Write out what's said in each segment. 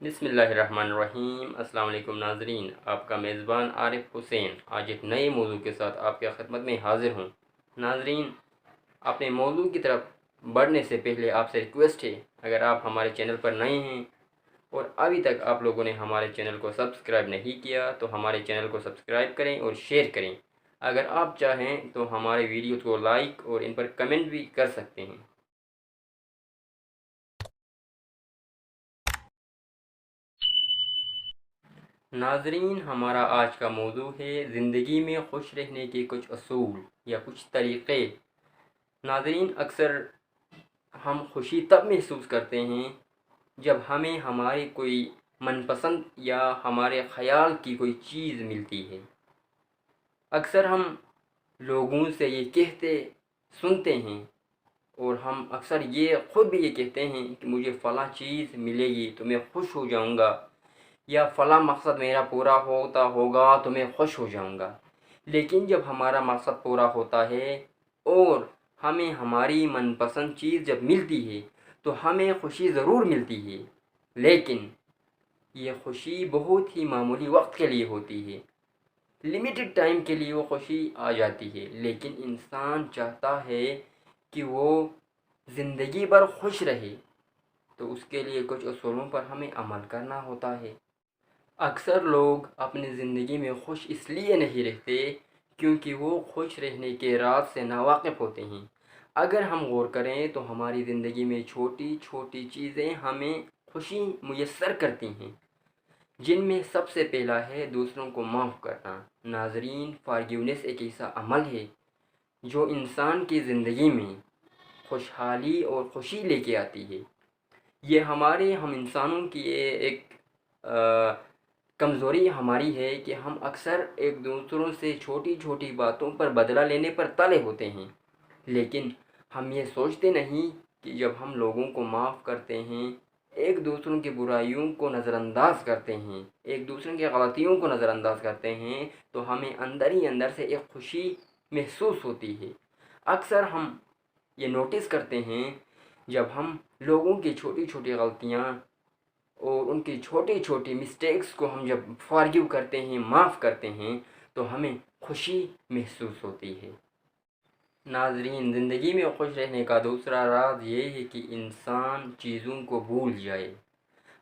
بسم اللہ الرحمن الرحیم۔ السلام علیکم ناظرین، آپ کا میزبان عارف حسین آج ایک نئے موضوع کے ساتھ آپ کے خدمت میں حاضر ہوں۔ ناظرین، اپنے موضوع کی طرف بڑھنے سے پہلے آپ سے ریکویسٹ ہے، اگر آپ ہمارے چینل پر نئے ہیں اور ابھی تک آپ لوگوں نے ہمارے چینل کو سبسکرائب نہیں کیا تو ہمارے چینل کو سبسکرائب کریں اور شیئر کریں۔ اگر آپ چاہیں تو ہمارے ویڈیوز کو لائک اور ان پر کمنٹ بھی کر سکتے ہیں۔ ناظرین، ہمارا آج کا موضوع ہے زندگی میں خوش رہنے کے کچھ اصول یا کچھ طریقے۔ ناظرین، اکثر ہم خوشی تب محسوس کرتے ہیں جب ہمیں ہماری کوئی من پسند یا ہمارے خیال کی کوئی چیز ملتی ہے۔ اکثر ہم لوگوں سے یہ کہتے سنتے ہیں اور ہم اکثر یہ خود بھی یہ کہتے ہیں کہ مجھے فلاں چیز ملے گی تو میں خوش ہو جاؤں گا، یا فلاں مقصد میرا پورا ہوگا تو میں خوش ہو جاؤں گا۔ لیکن جب ہمارا مقصد پورا ہوتا ہے اور ہمیں ہماری من پسند چیز جب ملتی ہے تو ہمیں خوشی ضرور ملتی ہے، لیکن یہ خوشی بہت ہی معمولی وقت کے لیے ہوتی ہے، لمیٹڈ ٹائم کے لیے وہ خوشی آ جاتی ہے۔ لیکن انسان چاہتا ہے کہ وہ زندگی بھر خوش رہے، تو اس کے لیے کچھ اصولوں پر ہمیں عمل کرنا ہوتا ہے۔ اکثر لوگ اپنی زندگی میں خوش اس لیے نہیں رہتے کیونکہ وہ خوش رہنے کے راز سے ناواقف ہوتے ہیں۔ اگر ہم غور کریں تو ہماری زندگی میں چھوٹی چھوٹی چیزیں ہمیں خوشی میسر کرتی ہیں، جن میں سب سے پہلا ہے دوسروں کو معاف کرنا۔ ناظرین، فارگیونیس ایک ایسا عمل ہے جو انسان کی زندگی میں خوشحالی اور خوشی لے کے آتی ہے۔ یہ ہم انسانوں کی ایک کمزوری ہماری ہے کہ ہم اکثر ایک دوسروں سے چھوٹی چھوٹی باتوں پر بدلہ لینے پر تلے ہوتے ہیں، لیکن ہم یہ سوچتے نہیں کہ جب ہم لوگوں کو معاف کرتے ہیں، ایک دوسروں کی برائیوں کو نظر انداز کرتے ہیں، ایک دوسروں کی غلطیوں کو نظر انداز کرتے ہیں، تو ہمیں اندر ہی اندر سے ایک خوشی محسوس ہوتی ہے۔ اکثر ہم یہ نوٹس کرتے ہیں جب ہم لوگوں کی چھوٹی چھوٹی غلطیاں اور ان کی چھوٹی چھوٹی مسٹیکس کو ہم جب فارگیو کرتے ہیں، معاف کرتے ہیں، تو ہمیں خوشی محسوس ہوتی ہے۔ ناظرین، زندگی میں خوش رہنے کا دوسرا راز یہ ہے کہ انسان چیزوں کو بھول جائے۔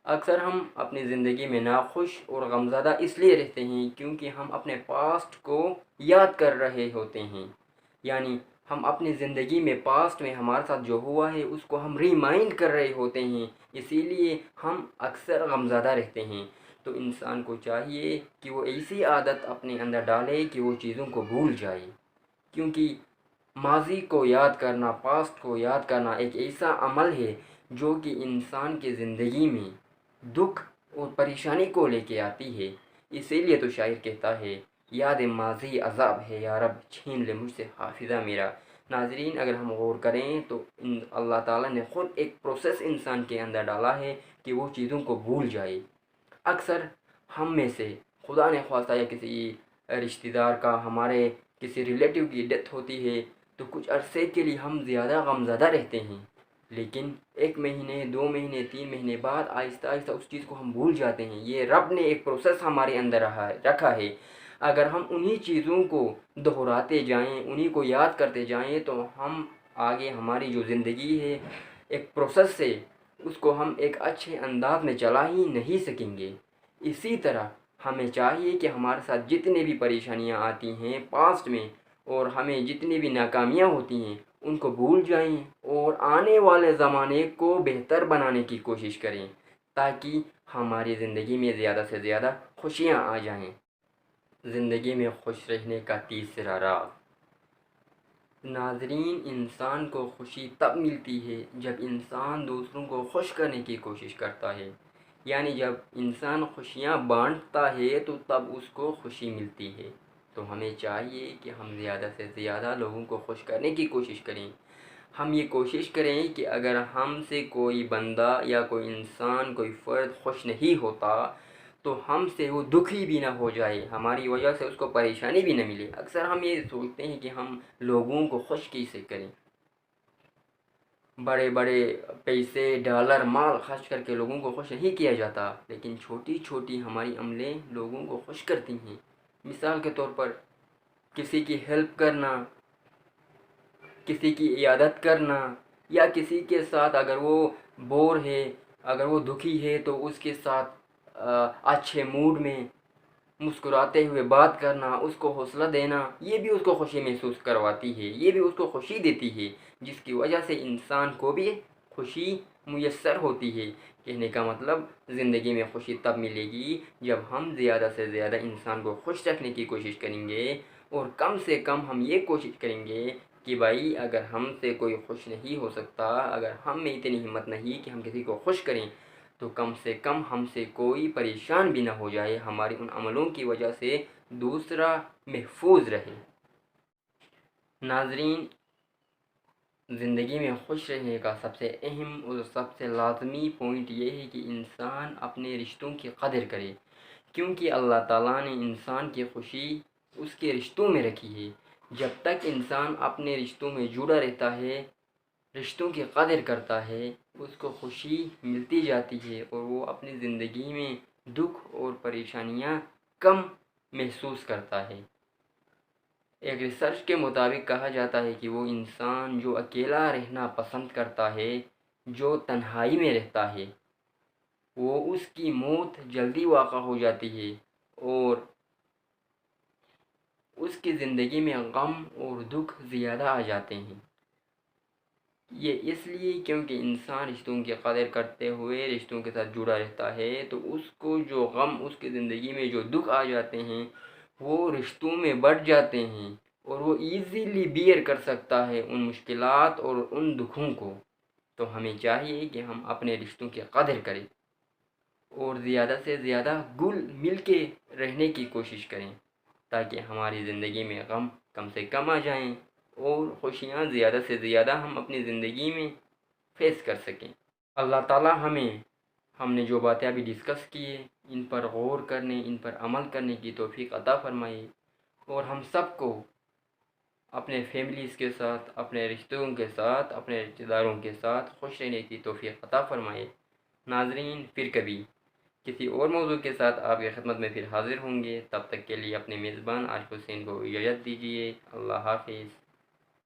اکثر ہم اپنی زندگی میں ناخوش اور غمزدہ اس لیے رہتے ہیں کیونکہ ہم اپنے پاسٹ کو یاد کر رہے ہوتے ہیں، یعنی ہم اپنی زندگی میں پاسٹ میں ہمارے ساتھ جو ہوا ہے اس کو ہم ریمائنڈ کر رہے ہوتے ہیں، اسی لیے ہم اکثر غمزدہ رہتے ہیں۔ تو انسان کو چاہیے کہ وہ ایسی عادت اپنے اندر ڈالے کہ وہ چیزوں کو بھول جائے، کیونکہ ماضی کو یاد کرنا، پاسٹ کو یاد کرنا ایک ایسا عمل ہے جو کہ انسان کی زندگی میں دکھ اور پریشانی کو لے کے آتی ہے۔ اسی لیے تو شاعر کہتا ہے، یاد ماضی عذاب ہے یا رب، چھین لے مجھ سے حافظہ میرا۔ ناظرین، اگر ہم غور کریں تو اللہ تعالیٰ نے خود ایک پروسیس انسان کے اندر ڈالا ہے کہ وہ چیزوں کو بھول جائے۔ اکثر ہم میں سے خدا نے خواستہ یا کسی رشتہ دار کا، ہمارے کسی ریلیٹیو کی ڈیتھ ہوتی ہے تو کچھ عرصے کے لیے ہم زیادہ غمزدہ رہتے ہیں، لیکن 1 مہینے، 2 مہینے، 3 مہینے بعد آہستہ آہستہ اس چیز کو ہم بھول جاتے ہیں۔ یہ رب نے ایک پروسیس ہمارے اندر رکھا ہے۔ اگر ہم انہی چیزوں کو دہراتے جائیں، انہی کو یاد کرتے جائیں، تو ہم آگے ہماری جو زندگی ہے ایک پروسیس سے اس کو ہم ایک اچھے انداز میں چلا ہی نہیں سکیں گے۔ اسی طرح ہمیں چاہیے کہ ہمارے ساتھ جتنے بھی پریشانیاں آتی ہیں پاسٹ میں، اور ہمیں جتنی بھی ناکامیاں ہوتی ہیں ان کو بھول جائیں اور آنے والے زمانے کو بہتر بنانے کی کوشش کریں، تاکہ ہماری زندگی میں زیادہ سے زیادہ خوشیاں آ جائیں۔ زندگی میں خوش رہنے کا تیسرا راز۔ ناظرین، انسان کو خوشی تب ملتی ہے جب انسان دوسروں کو خوش کرنے کی کوشش کرتا ہے، یعنی جب انسان خوشیاں بانٹتا ہے تو تب اس کو خوشی ملتی ہے۔ تو ہمیں چاہیے کہ ہم زیادہ سے زیادہ لوگوں کو خوش کرنے کی کوشش کریں۔ ہم یہ کوشش کریں کہ اگر ہم سے کوئی بندہ یا کوئی انسان، کوئی فرد خوش نہیں ہوتا تو ہم سے وہ دکھی بھی نہ ہو جائے، ہماری وجہ سے اس کو پریشانی بھی نہ ملے۔ اکثر ہم یہ سوچتے ہیں کہ ہم لوگوں کو خوش کیسے کریں۔ بڑے بڑے پیسے ڈالر مال خرچ کر کے لوگوں کو خوش نہیں کیا جاتا، لیکن چھوٹی چھوٹی ہماری عملیں لوگوں کو خوش کرتی ہیں۔ مثال کے طور پر کسی کی ہیلپ کرنا، کسی کی عیادت کرنا، یا کسی کے ساتھ اگر وہ بور ہے، اگر وہ دکھی ہے تو اس کے ساتھ اچھے موڈ میں مسکراتے ہوئے بات کرنا، اس کو حوصلہ دینا، یہ بھی اس کو خوشی محسوس کرواتی ہے، یہ بھی اس کو خوشی دیتی ہے، جس کی وجہ سے انسان کو بھی خوشی میسر ہوتی ہے۔ کہنے کا مطلب زندگی میں خوشی تب ملے گی جب ہم زیادہ سے زیادہ انسان کو خوش رکھنے کی کوشش کریں گے، اور کم سے کم ہم یہ کوشش کریں گے کہ بھائی اگر ہم سے کوئی خوش نہیں ہو سکتا، اگر ہم میں اتنی ہمت نہیں کہ ہم کسی کو خوش کریں، تو کم سے کم ہم سے کوئی پریشان بھی نہ ہو جائے، ہماری ان عملوں کی وجہ سے دوسرا محفوظ رہے۔ ناظرین، زندگی میں خوش رہنے کا سب سے اہم اور سب سے لازمی پوائنٹ یہ ہے کہ انسان اپنے رشتوں کی قدر کرے، کیونکہ اللہ تعالیٰ نے انسان کی خوشی اس کے رشتوں میں رکھی ہے۔ جب تک انسان اپنے رشتوں میں جڑا رہتا ہے، رشتوں کی قدر کرتا ہے، اس کو خوشی ملتی جاتی ہے، اور وہ اپنی زندگی میں دکھ اور پریشانیاں کم محسوس کرتا ہے۔ ایک ریسرچ کے مطابق کہا جاتا ہے کہ وہ انسان جو اکیلا رہنا پسند کرتا ہے، جو تنہائی میں رہتا ہے، وہ اس کی موت جلدی واقع ہو جاتی ہے، اور اس کی زندگی میں غم اور دکھ زیادہ آ جاتے ہیں۔ یہ اس لیے کیونکہ انسان رشتوں کی قدر کرتے ہوئے رشتوں کے ساتھ جڑا رہتا ہے، تو اس کو جو غم، اس کی زندگی میں جو دکھ آ جاتے ہیں، وہ رشتوں میں بڑھ جاتے ہیں، اور وہ ایزیلی بیئر کر سکتا ہے ان مشکلات اور ان دکھوں کو۔ تو ہمیں چاہیے کہ ہم اپنے رشتوں کی قدر کریں، اور زیادہ سے زیادہ گل مل کے رہنے کی کوشش کریں، تاکہ ہماری زندگی میں غم کم سے کم آ جائیں، اور خوشیاں زیادہ سے زیادہ ہم اپنی زندگی میں فیس کر سکیں۔ اللہ تعالیٰ ہم نے جو باتیں ابھی ڈسکس کی ہیں، ان پر غور کرنے، ان پر عمل کرنے کی توفیق عطا فرمائے، اور ہم سب کو اپنے فیملیز کے ساتھ، اپنے رشتوں کے ساتھ، اپنے رشتہ داروں کے ساتھ خوش رہنے کی توفیق عطا فرمائے۔ ناظرین، پھر کبھی کسی اور موضوع کے ساتھ آپ کی خدمت میں پھر حاضر ہوں گے، تب تک کے لیے اپنے میزبان عارف حسین کو اجازت دیجیے۔ اللہ حافظ۔